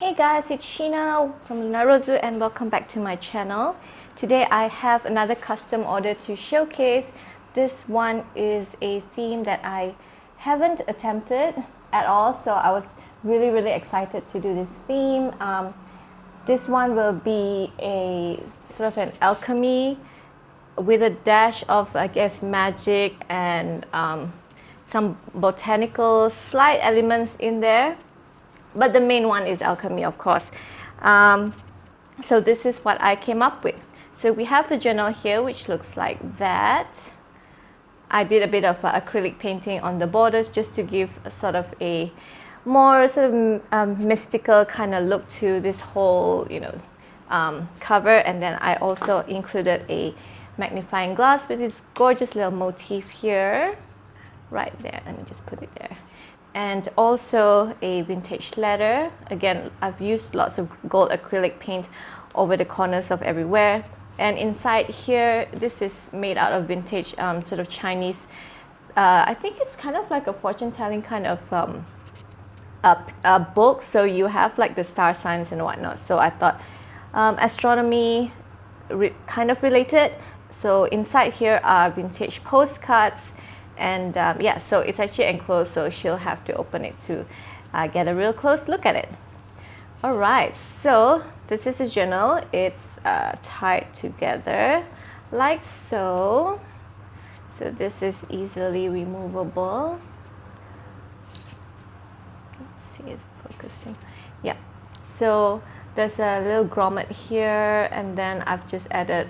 Hey guys, it's Sheena from Lunarozu and welcome back to my channel. Today I have another custom order to showcase. This one is a theme that I haven't attempted at all, so I was really excited to do this theme. This one will be a sort of an alchemy with a dash of, I guess, magic and some botanical slight elements in there. But the main one is alchemy, of course. So this is what I came up with. So we have the journal here, which looks like that. I did a bit of acrylic painting on the borders just to give a sort of a more sort of mystical kind of look to this whole, cover. And then I also included a magnifying glass with this gorgeous little motif here, right there. Let me just put it there. And also a vintage letter. Again, I've used lots of gold acrylic paint over the corners of everywhere. And inside here, this is made out of vintage sort of Chinese, I think it's kind of like a fortune telling kind of a book. So you have like the star signs and whatnot. So I thought astronomy kind of related. So inside here are vintage postcards. And yeah, so it's actually enclosed, so she'll have to open it to get a real close look at it. All right, so this is the journal. It's tied together like so. So this is easily removable. Let's see, it's focusing. Yeah, so there's a little grommet here, and then I've just added,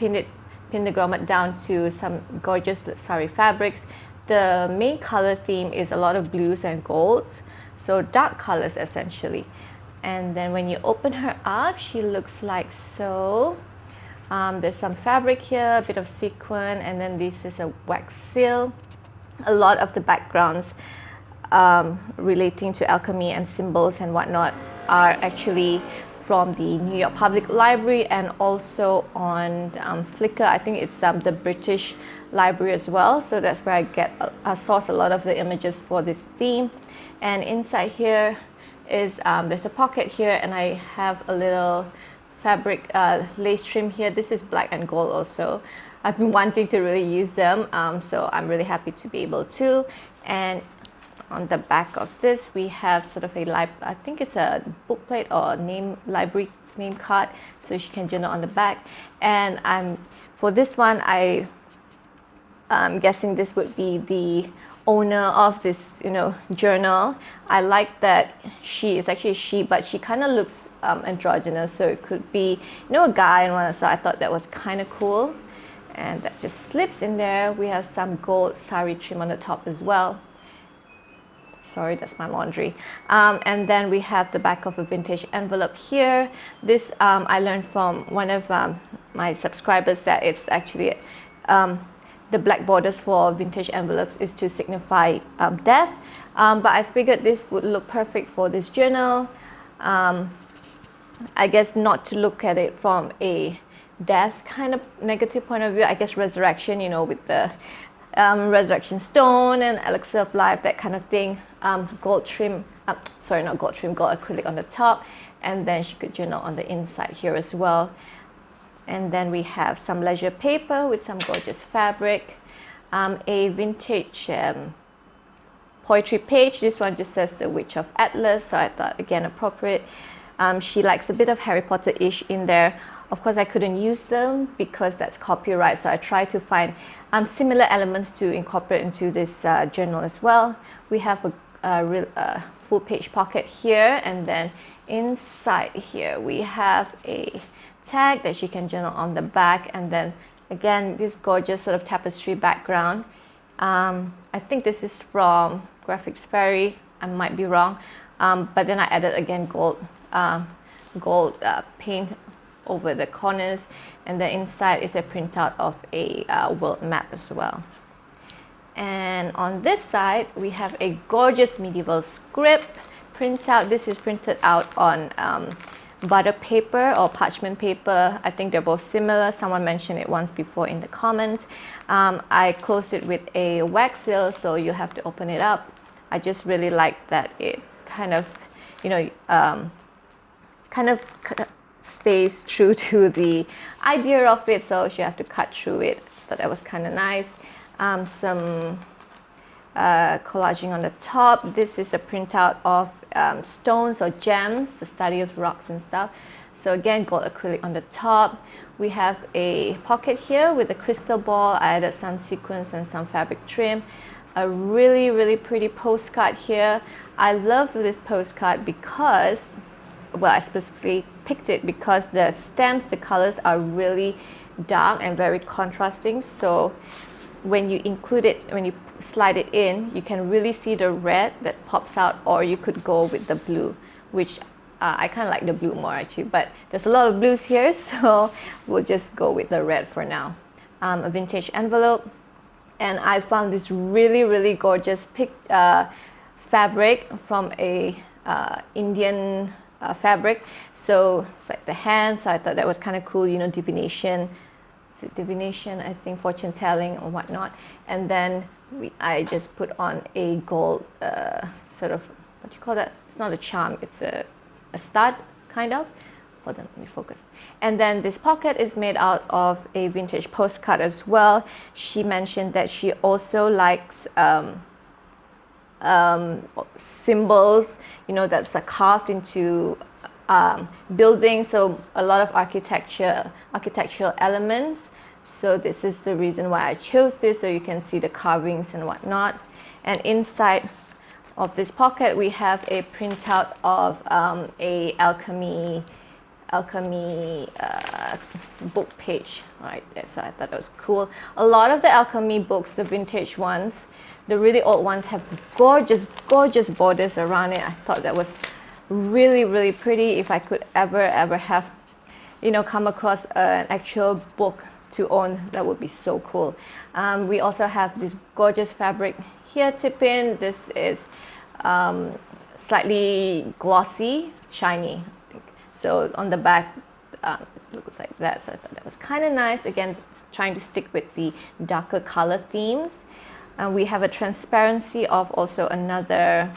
pinned the grommet down to some gorgeous sari fabrics. The main color theme is a lot of blues and golds, so dark colors essentially. And then when you open her up, she looks like so. There's some fabric here, a bit of sequin, and then this is a wax seal. A lot of the backgrounds relating to alchemy and symbols and whatnot are actually from the New York Public Library and also on Flickr. I think it's the British Library as well. So that's where I source a lot of the images for this theme. And inside here is, there's a pocket here, and I have a little fabric lace trim here. This is black and gold also. I've been wanting to really use them, so I'm really happy to be able to. And on the back of this, we have sort of I think it's a book plate or library name card, so she can journal on the back. And for this one, I'm guessing this would be the owner of this, journal. I like that she is actually a she, but she kind of looks androgynous, so it could be, a guy and one. So I thought that was kind of cool, and that just slips in there. We have some gold sari trim on the top as well. Sorry, that's my laundry. And then we have the back of a vintage envelope here. This I learned from one of my subscribers that it's actually the black borders for vintage envelopes is to signify death. But I figured this would look perfect for this journal. I guess not to look at it from a death kind of negative point of view. I guess resurrection, with the resurrection stone and elixir of life, that kind of thing. Gold trim, gold acrylic on the top, and then she could journal on the inside here as well. And then we have some leisure paper with some gorgeous fabric, a vintage poetry page. This one just says The Witch of Atlas, so I thought again appropriate. She likes a bit of Harry Potter-ish in there. Of course, I couldn't use them because that's copyright, so I tried to find similar elements to incorporate into this journal as well. We have a full page pocket here, and then inside here we have a tag that she can journal on the back, and then again this gorgeous sort of tapestry background. I think this is from Graphics Fairy, I might be wrong, but then I added again gold paint over the corners, and then inside is a printout of a world map as well. And on this side we have a gorgeous medieval script printout. This is printed out on butter paper or parchment paper. I think they're both similar. Someone mentioned it once before in the comments. I closed it with a wax seal, so you have to open it up. I just really like that it kind of kind of stays true to the idea of it, so you have to cut through it. Thought that was kind of nice. Some collaging on the top. This is a printout of stones or gems, the study of rocks and stuff. So again, gold acrylic on the top. We have a pocket here with a crystal ball. I added some sequins and some fabric trim. A really, really pretty postcard here. I love this postcard because, well, I specifically picked it because the stamps, the colors are really dark and very contrasting. So when you include it, when you slide it in, you can really see the red that pops out, or you could go with the blue, which I kind of like the blue more actually, but there's a lot of blues here, so we'll just go with the red for now. A vintage envelope, and I found this really, really gorgeous fabric from a Indian fabric. So it's like the hands, so I thought that was kind of cool, you know, divination, I think, fortune telling or whatnot. And then I just put on a gold sort of, what do you call that? It's not a charm, it's a stud, kind of. Hold on, let me focus. And then this pocket is made out of a vintage postcard as well. She mentioned that she also likes symbols, you know, that's carved into buildings. So a lot of architectural elements. So this is the reason why I chose this, so you can see the carvings and whatnot. And inside of this pocket, we have a printout of a alchemy book page, right there. So I thought that was cool. A lot of the alchemy books, the vintage ones, the really old ones, have gorgeous, gorgeous borders around it. I thought that was really, really pretty. If I could ever have, you know, come across an actual book to own, that would be so cool. We also have this gorgeous fabric here, tip-in. This is slightly glossy, shiny, I think. So on the back, it looks like that. So I thought that was kind of nice. Again, trying to stick with the darker color themes. And we have a transparency of also another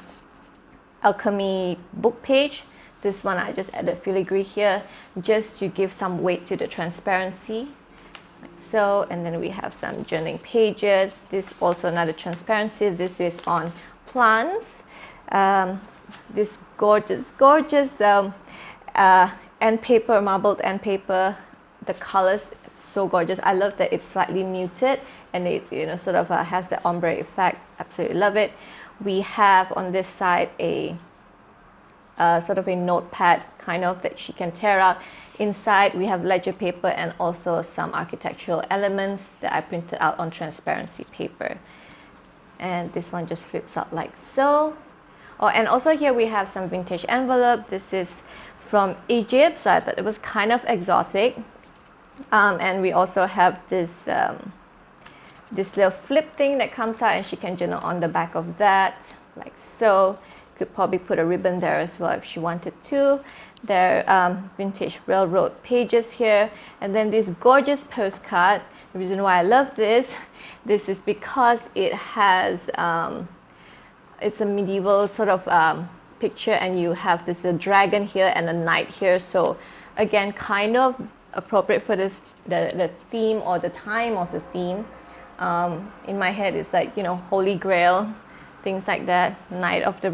alchemy book page. This one I just added filigree here just to give some weight to the transparency. Like so, and then we have some journaling pages. This also another transparency. This is on plants. This gorgeous end paper, marbled end paper. The colors so gorgeous. I love that it's slightly muted and it, you know, sort of has the ombre effect. Absolutely love it. We have on this side a sort of a notepad kind of that she can tear out. Inside we have ledger paper and also some architectural elements that I printed out on transparency paper. And this one just flips out like so. Oh, and also here we have some vintage envelope. This is from Egypt, so I thought it was kind of exotic. And we also have this this little flip thing that comes out, and she can journal on the back of that, like so. Could probably put a ribbon there as well if she wanted to. There are vintage railroad pages here, and then this gorgeous postcard. The reason why I love this is because it has it's a medieval sort of picture, and you have this dragon here and a knight here. So again, kind of appropriate for the theme or the time of the theme. In my head, it's like, you know, Holy Grail, things like that. Knights of the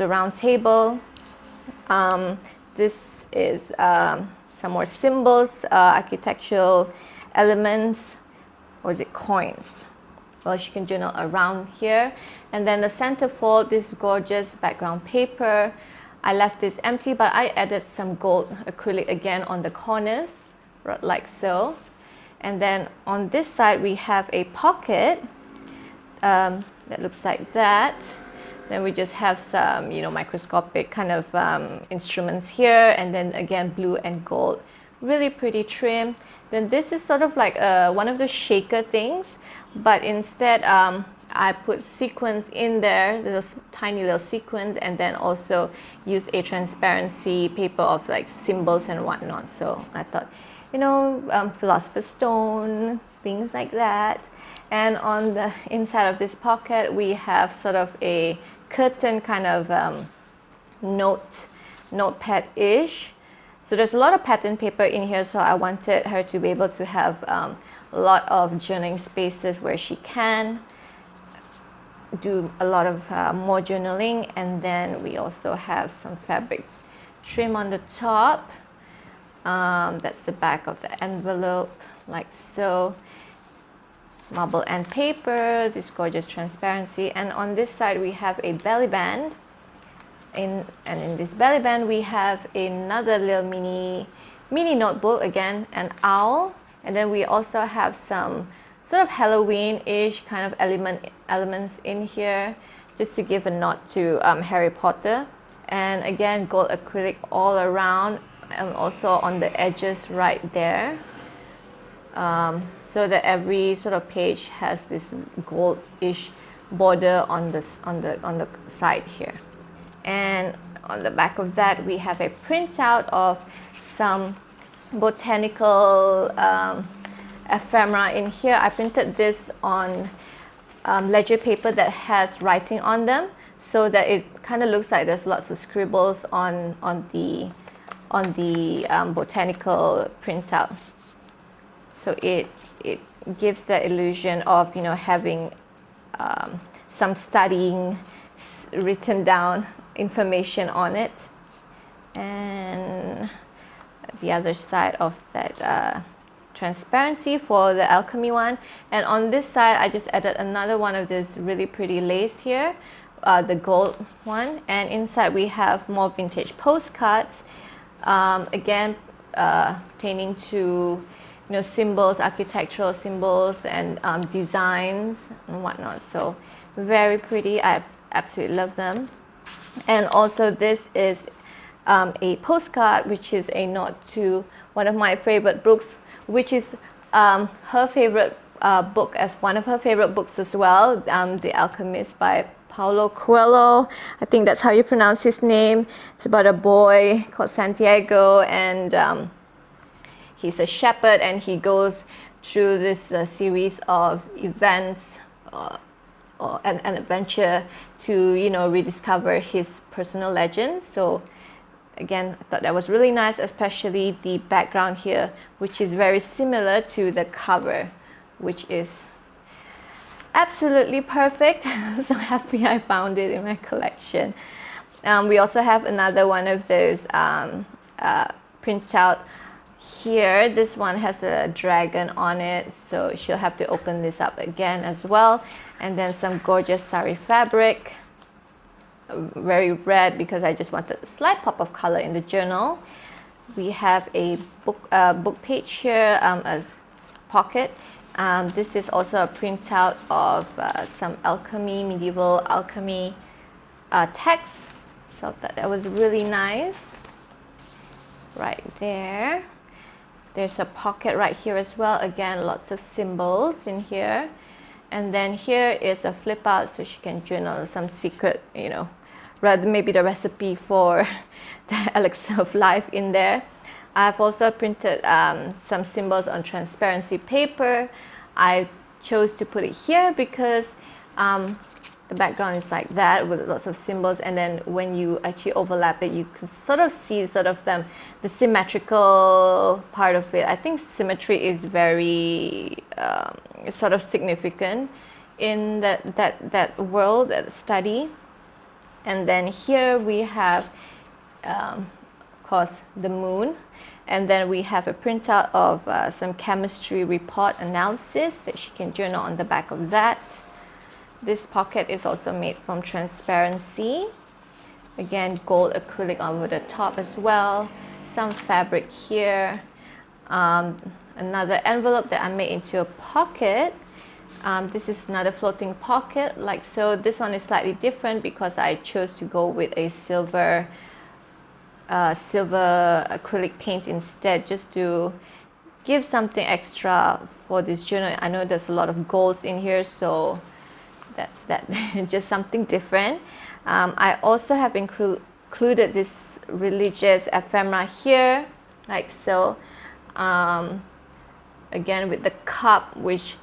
Round Table. This is some more symbols, architectural elements, or is it coins? Well, she can journal around here. And then the centerfold, this gorgeous background paper. I left this empty, but I added some gold acrylic again on the corners, like so. And then on this side, we have a pocket that looks like that. Then we just have some, you know, microscopic kind of instruments here. And then again, blue and gold, really pretty trim. Then this is sort of like one of the shaker things, but instead I put sequins in there, those tiny little sequins, and then also use a transparency paper of like symbols and whatnot. So I thought, you know, Philosopher's Stone, things like that. And on the inside of this pocket, we have sort of a curtain kind of notepad-ish. So there's a lot of pattern paper in here, so I wanted her to be able to have a lot of journaling spaces where she can do a lot of more journaling. And then we also have some fabric trim on the top. That's the back of the envelope, like so. Marble end paper, this gorgeous transparency. And on this side we have a belly band. And in this belly band we have another little mini notebook, again an owl. And then we also have some sort of Halloween-ish kind of elements in here, just to give a nod to Harry Potter. And again, gold acrylic all around, and also on the edges right there, so that every sort of page has this gold-ish border on the side here. And on the back of that we have a printout of some botanical ephemera in here. I printed this on ledger paper that has writing on them, so that it kind of looks like there's lots of scribbles on the botanical printout. So it gives the illusion of, you know, having some studying written down information on it. And the other side of that transparency for the alchemy one. And on this side I just added another one of this really pretty lace here, the gold one. And inside we have more vintage postcards, again pertaining to, you know, symbols, architectural symbols, and designs and whatnot. So very pretty. I absolutely love them. And also this is a postcard, which is a nod to one of my favorite books, which is her favorite book, as one of her favorite books as well, The Alchemist by Paulo Coelho. I think that's how you pronounce his name. It's about a boy called Santiago, and he's a shepherd, and he goes through this series of events or an adventure to, you know, rediscover his personal legends. So again, I thought that was really nice, especially the background here, which is very similar to the cover, which is absolutely perfect. So happy I found it in my collection. We also have another one of those printout here. This one has a dragon on it, so she'll have to open this up again as well. And then some gorgeous sari fabric, very red because I just wanted a slight pop of color in the journal. We have a book page here, as pocket. This is also a printout of some medieval alchemy text. So that was really nice. Right there. There's a pocket right here as well. Again, lots of symbols in here. And then here is a flip out, so she can journal some secret, you know, rather maybe the recipe for the elixir of life in there. I've also printed some symbols on transparency paper. I chose to put it here because the background is like that with lots of symbols, and then when you actually overlap it, you can sort of see sort of the symmetrical part of it. I think symmetry is very sort of significant in that world, that study. And then here we have, of course, the moon. And then we have a printout of some chemistry report analysis that she can journal on the back of that. This pocket is also made from transparency. Again, gold acrylic over the top as well. Some fabric here. Another envelope that I made into a pocket. This is another floating pocket, like so. This one is slightly different because I chose to go with a silver acrylic paint instead, just to give something extra for this journal. I know there's a lot of golds in here, so that's that. Just something different. I also have included this religious ephemera here, like so. Again, with the cup, which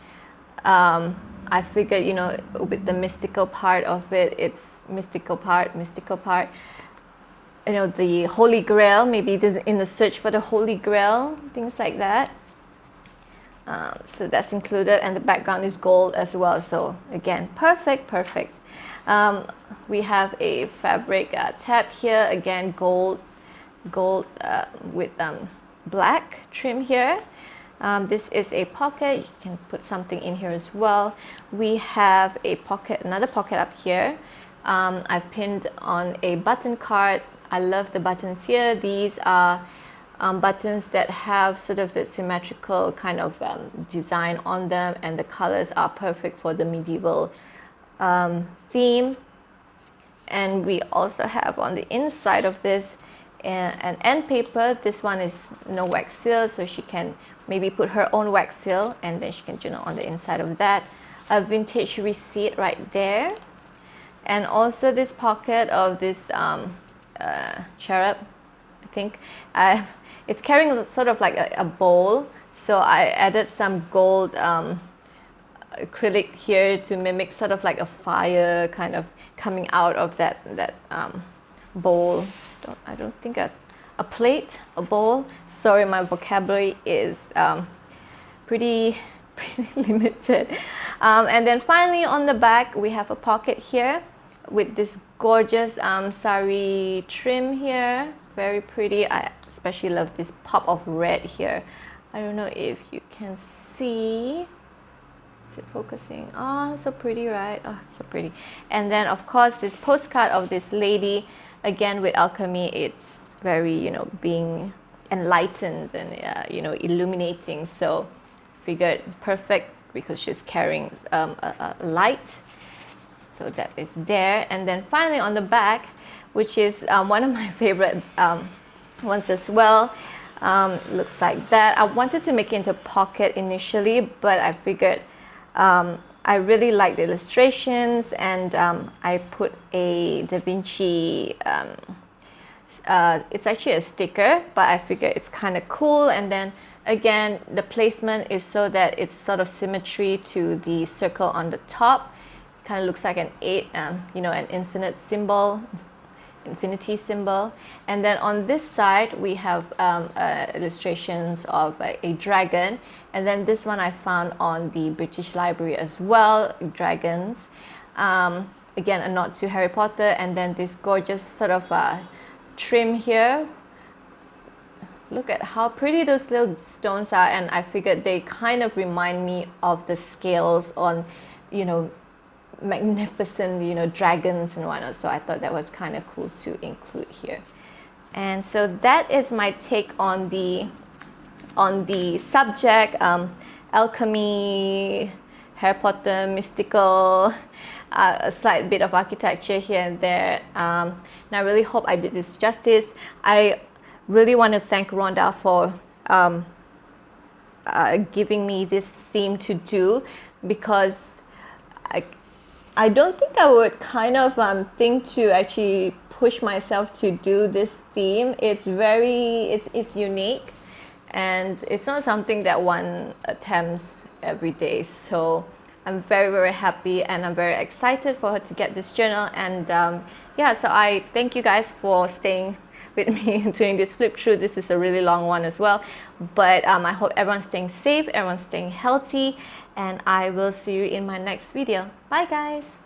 I figured, you know, with the mystical part of it, it's mystical part. you know, the Holy Grail, maybe just in the search for the Holy Grail, things like that. So that's included, and the background is gold as well. So again, perfect. We have a fabric tab here, again gold with black trim here. This is a pocket. You can put something in here as well. We have a pocket, another pocket up here. I've pinned on a button card. I love the buttons here. These are buttons that have sort of the symmetrical kind of design on them, and the colors are perfect for the medieval theme. And we also have on the inside of this an end paper. This one is no wax seal, so she can maybe put her own wax seal, and then she can journal on the inside of that. A vintage receipt right there, and also this pocket of this cherub. I think it's carrying sort of like a bowl, so I added some gold acrylic here to mimic sort of like a fire kind of coming out of that bowl. I don't think that's a plate, a bowl. Sorry, my vocabulary is pretty limited. And then finally on the back we have a pocket here with this gorgeous sari trim here. Very pretty. I especially love this pop of red here. I don't know if you can see. Is it focusing? Oh, so pretty, right? Oh, so pretty. And then of course this postcard of this lady, again with alchemy. It's very, you know, being enlightened and you know, illuminating. So figured perfect because she's carrying a light. So that is there. And then finally on the back, which is one of my favorite ones as well. Looks like that. I wanted to make it into a pocket initially, but I figured I really like the illustrations, and I put a Da Vinci, it's actually a sticker, but I figured it's kind of cool. And then again, the placement is so that it's sort of symmetry to the circle on the top. Kind of looks like an 8, you know, an infinite symbol, infinity symbol. And then on this side we have illustrations of a dragon, and then this one I found on the British Library as well, dragons. Again, a nod to Harry Potter. And then this gorgeous sort of trim here. Look at how pretty those little stones are, and I figured they kind of remind me of the scales on, you know, magnificent, you know, dragons and whatnot. So I thought that was kind of cool to include here. And so that is my take on the subject, alchemy, Harry Potter, mystical, a slight bit of architecture here and there. And I really hope I did this justice. I really want to thank Rhonda for giving me this theme to do, because I don't think I would kind of think to actually push myself to do this theme. It's very, it's unique, and it's not something that one attempts every day. So I'm very happy, and I'm very excited for her to get this journal. And yeah, so I thank you guys for staying with me doing this flip through. This is a really long one as well, but I hope everyone's staying safe, everyone's staying healthy, and I will see you in my next video. Bye guys.